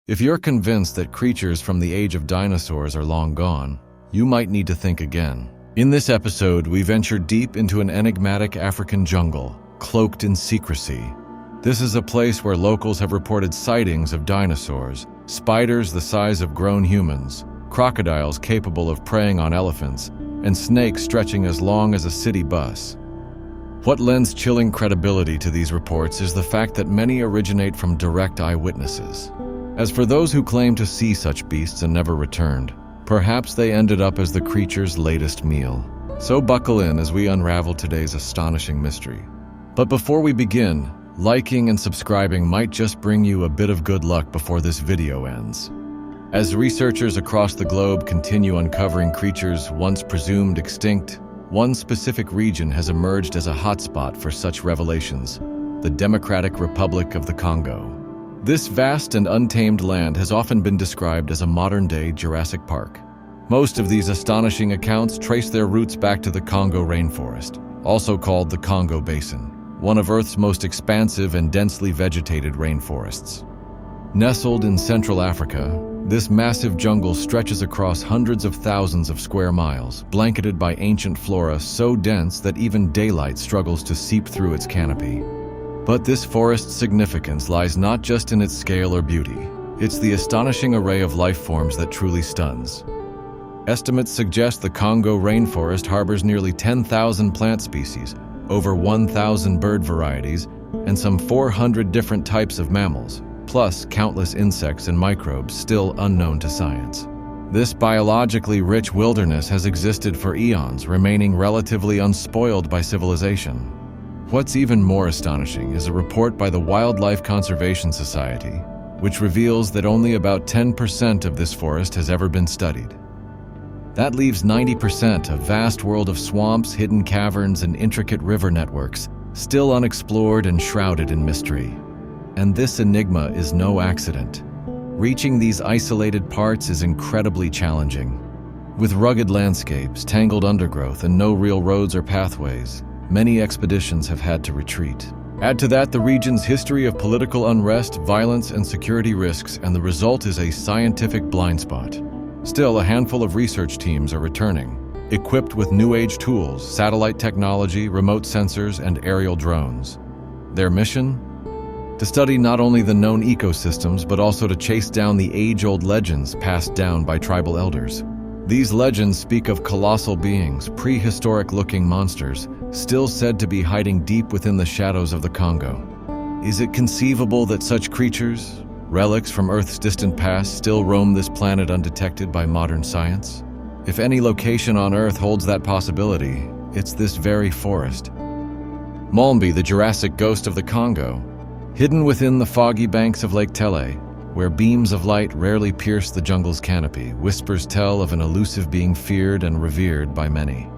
If you're convinced that creatures from the age of dinosaurs are long gone, you might need to think again. In this episode, we venture deep into an enigmatic African jungle, cloaked in secrecy. This is a place where locals have reported sightings of dinosaurs, spiders the size of grown humans, crocodiles capable of preying on elephants, and snakes stretching as long as a city bus. What lends chilling credibility to these reports is the fact that many originate from direct eyewitnesses. As for those who claim to see such beasts and never returned, perhaps they ended up as the creature's latest meal. So buckle in as we unravel today's astonishing mystery. But before we begin, liking and subscribing might just bring you a bit of good luck before this video ends. As researchers across the globe continue uncovering creatures once presumed extinct, one specific region has emerged as a hotspot for such revelations: the Democratic Republic of the Congo. This vast and untamed land has often been described as a modern-day Jurassic Park. Most of these astonishing accounts trace their roots back to the Congo rainforest, also called the Congo Basin, one of Earth's most expansive and densely vegetated rainforests. Nestled in Central Africa, this massive jungle stretches across hundreds of thousands of square miles, blanketed by ancient flora so dense that even daylight struggles to seep through its canopy. But this forest's significance lies not just in its scale or beauty. It's the astonishing array of life forms that truly stuns. Estimates suggest the Congo rainforest harbors nearly 10,000 plant species, over 1,000 bird varieties, and some 400 different types of mammals, plus countless insects and microbes still unknown to science. This biologically rich wilderness has existed for eons, remaining relatively unspoiled by civilization. What's even more astonishing is a report by the Wildlife Conservation Society, which reveals that only about 10% of this forest has ever been studied. That leaves 90%, a vast world of swamps, hidden caverns, and intricate river networks, still unexplored and shrouded in mystery. And this enigma is no accident. Reaching these isolated parts is incredibly challenging. With rugged landscapes, tangled undergrowth, and no real roads or pathways, many expeditions have had to retreat. Add to that the region's history of political unrest, violence, and security risks, and the result is a scientific blind spot. Still, a handful of research teams are returning, equipped with new-age tools, satellite technology, remote sensors, and aerial drones. Their mission? To study not only the known ecosystems, but also to chase down the age-old legends passed down by tribal elders. These legends speak of colossal beings, prehistoric-looking monsters, still said to be hiding deep within the shadows of the Congo. Is it conceivable that such creatures, relics from Earth's distant past, still roam this planet undetected by modern science? If any location on Earth holds that possibility, it's this very forest. Mbembe, the Jurassic ghost of the Congo, hidden within the foggy banks of Lake Tele, where beams of light rarely pierce the jungle's canopy, whispers tell of an elusive being feared and revered by many.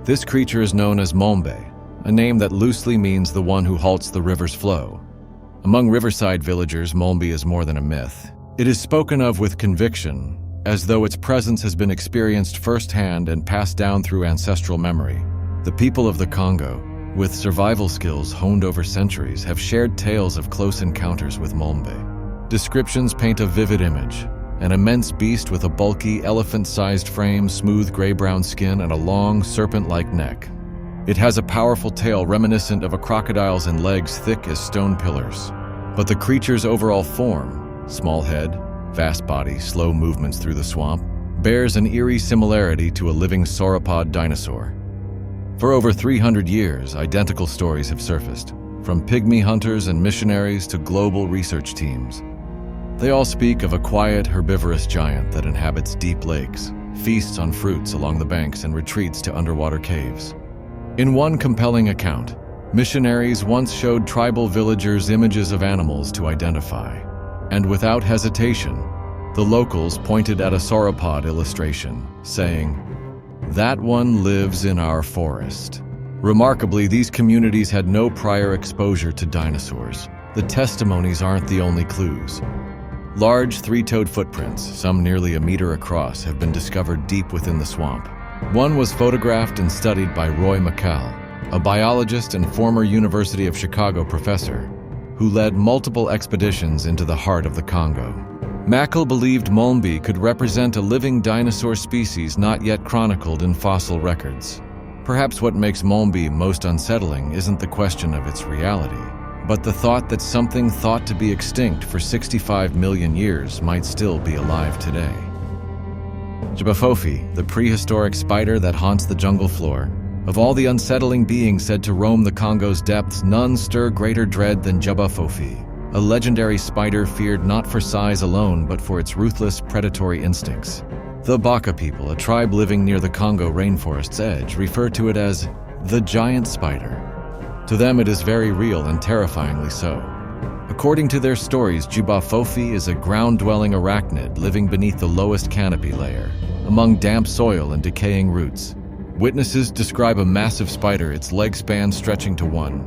This creature is known as Mbembe, a name that loosely means the one who halts the river's flow. Among riverside villagers, Mbembe is more than a myth. It is spoken of with conviction, as though its presence has been experienced firsthand and passed down through ancestral memory. The people of the Congo, with survival skills honed over centuries, have shared tales of close encounters with Mbembe. Descriptions paint a vivid image: an immense beast with a bulky, elephant-sized frame, smooth gray-brown skin, and a long, serpent-like neck. It has a powerful tail reminiscent of a crocodile's and legs thick as stone pillars. But the creature's overall form, small head, vast body, slow movements through the swamp, bears an eerie similarity to a living sauropod dinosaur. For over 300 years, identical stories have surfaced, from pygmy hunters and missionaries to global research teams. They all speak of a quiet, herbivorous giant that inhabits deep lakes, feasts on fruits along the banks, and retreats to underwater caves. In one compelling account, missionaries once showed tribal villagers images of animals to identify, and without hesitation, the locals pointed at a sauropod illustration, saying, "That one lives in our forest." Remarkably, these communities had no prior exposure to dinosaurs. The testimonies aren't the only clues. Large three-toed footprints, some nearly a meter across, have been discovered deep within the swamp. One was photographed and studied by Roy Mokele, a biologist and former University of Chicago professor, who led multiple expeditions into the heart of the Congo. Mokele believed Mbembe could represent a living dinosaur species not yet chronicled in fossil records. Perhaps what makes Mbembe most unsettling isn't the question of its reality, but the thought that something thought to be extinct for 65 million years might still be alive today. Djibouti, the prehistoric spider that haunts the jungle floor. Of all the unsettling beings said to roam the Congo's depths, none stir greater dread than Djibouti, a legendary spider feared not for size alone but for its ruthless predatory instincts. The Baka people, a tribe living near the Congo rainforest's edge, refer to it as the giant spider. To them it is very real and terrifyingly so. According to their stories, Djibouti is a ground-dwelling arachnid living beneath the lowest canopy layer, among damp soil and decaying roots. Witnesses describe a massive spider, its leg span stretching to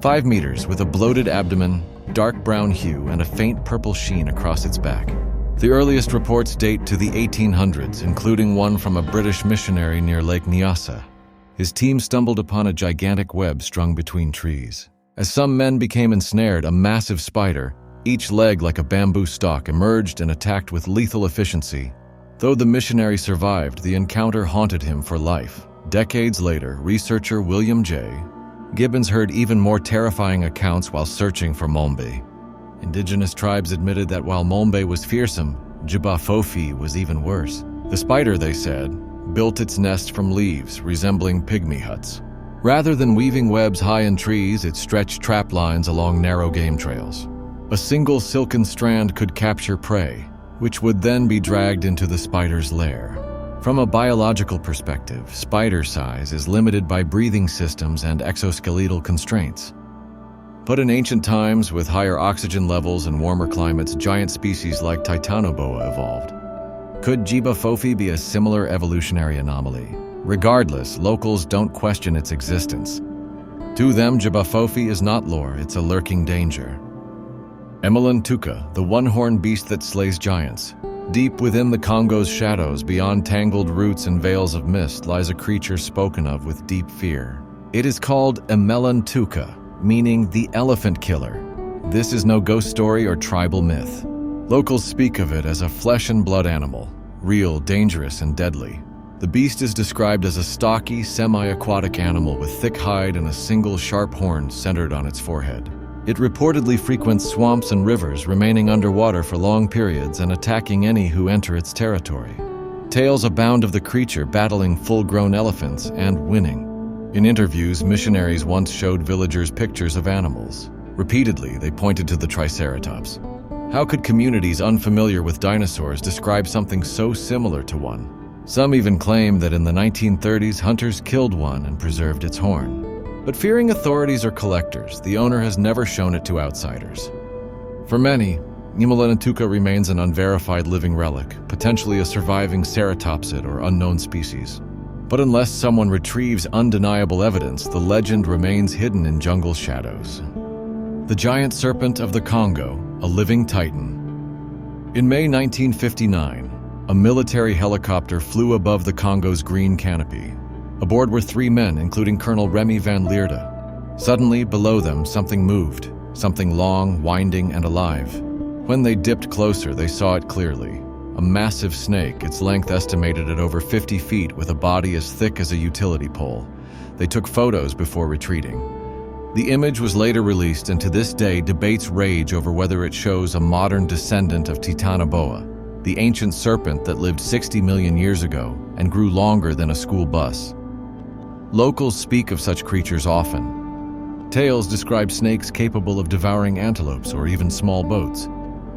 5 meters, with a bloated abdomen, dark brown hue, and a faint purple sheen across its back. The earliest reports date to the 1800s, including one from a British missionary near Lake Nyassa. His team stumbled upon a gigantic web strung between trees. As some men became ensnared, a massive spider, each leg like a bamboo stalk, emerged and attacked with lethal efficiency. Though the missionary survived, the encounter haunted him for life. Decades later, researcher William J. Gibbons heard even more terrifying accounts while searching for Mbembe. Indigenous tribes admitted that while Mbembe was fearsome, Djibouti was even worse. The spider, they said, built its nest from leaves, resembling pygmy huts. Rather than weaving webs high in trees, it stretched trap lines along narrow game trails. A single silken strand could capture prey, which would then be dragged into the spider's lair. From a biological perspective, spider size is limited by breathing systems and exoskeletal constraints. But in ancient times, with higher oxygen levels and warmer climates, giant species like Titanoboa evolved. Could Djibouti be a similar evolutionary anomaly? Regardless, locals don't question its existence. To them, Djibouti is not lore, it's a lurking danger. Emelantuka, the one-horned beast that slays giants. Deep within the Congo's shadows, beyond tangled roots and veils of mist, lies a creature spoken of with deep fear. It is called Emelantuka, meaning the elephant killer. This is no ghost story or tribal myth. Locals speak of it as a flesh and blood animal, real, dangerous, and deadly. The beast is described as a stocky, semi-aquatic animal with thick hide and a single sharp horn centered on its forehead. It reportedly frequents swamps and rivers, remaining underwater for long periods and attacking any who enter its territory. Tales abound of the creature battling full-grown elephants and winning. In interviews, missionaries once showed villagers pictures of animals. Repeatedly, they pointed to the Triceratops. How could communities unfamiliar with dinosaurs describe something so similar to one? Some even claim that in the 1930s, hunters killed one and preserved its horn. But fearing authorities or collectors, the owner has never shown it to outsiders. For many, Emelantuka remains an unverified living relic, potentially a surviving ceratopsid or unknown species. But unless someone retrieves undeniable evidence, the legend remains hidden in jungle shadows. The giant serpent of the Congo, a living titan. In May 1959, a military helicopter flew above the Congo's green canopy. Aboard were 3 men, including Colonel Remy van Lierde. Suddenly, below them, something moved, something long, winding, and alive. When they dipped closer, they saw it clearly. A massive snake, its length estimated at over 50 feet, with a body as thick as a utility pole. They took photos before retreating. The image was later released, and to this day, debates rage over whether it shows a modern descendant of Titanoboa, the ancient serpent that lived 60 million years ago and grew longer than a school bus. Locals speak of such creatures often. Tales describe snakes capable of devouring antelopes or even small boats.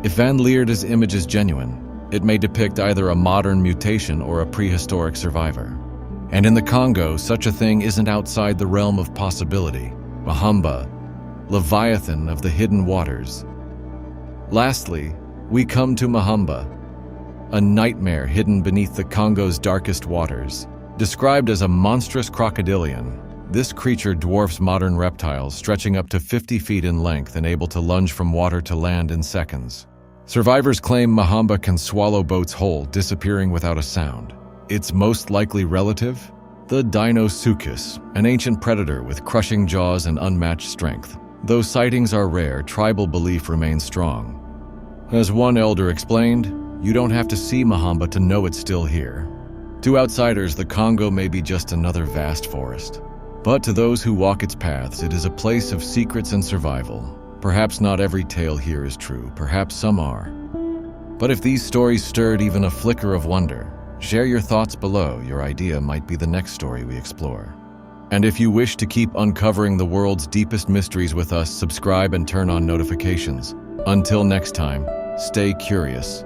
If Van Lierde's image is genuine, it may depict either a modern mutation or a prehistoric survivor. And in the Congo, such a thing isn't outside the realm of possibility. Mahamba, Leviathan of the hidden waters. Lastly, we come to Mahamba, a nightmare hidden beneath the Congo's darkest waters. Described as a monstrous crocodilian, this creature dwarfs modern reptiles, stretching up to 50 feet in length and able to lunge from water to land in seconds. Survivors claim Mahamba can swallow boats whole, disappearing without a sound. Its most likely relative? The Dinosaur, an ancient predator with crushing jaws and unmatched strength. Though sightings are rare, tribal belief remains strong. As one elder explained, you don't have to see Mahamba to know it's still here. To outsiders, the Congo may be just another vast forest. But to those who walk its paths, it is a place of secrets and survival. Perhaps not every tale here is true, perhaps some are. But if these stories stirred even a flicker of wonder, share your thoughts below. Your idea might be the next story we explore. And if you wish to keep uncovering the world's deepest mysteries with us, subscribe and turn on notifications. Until next time, stay curious.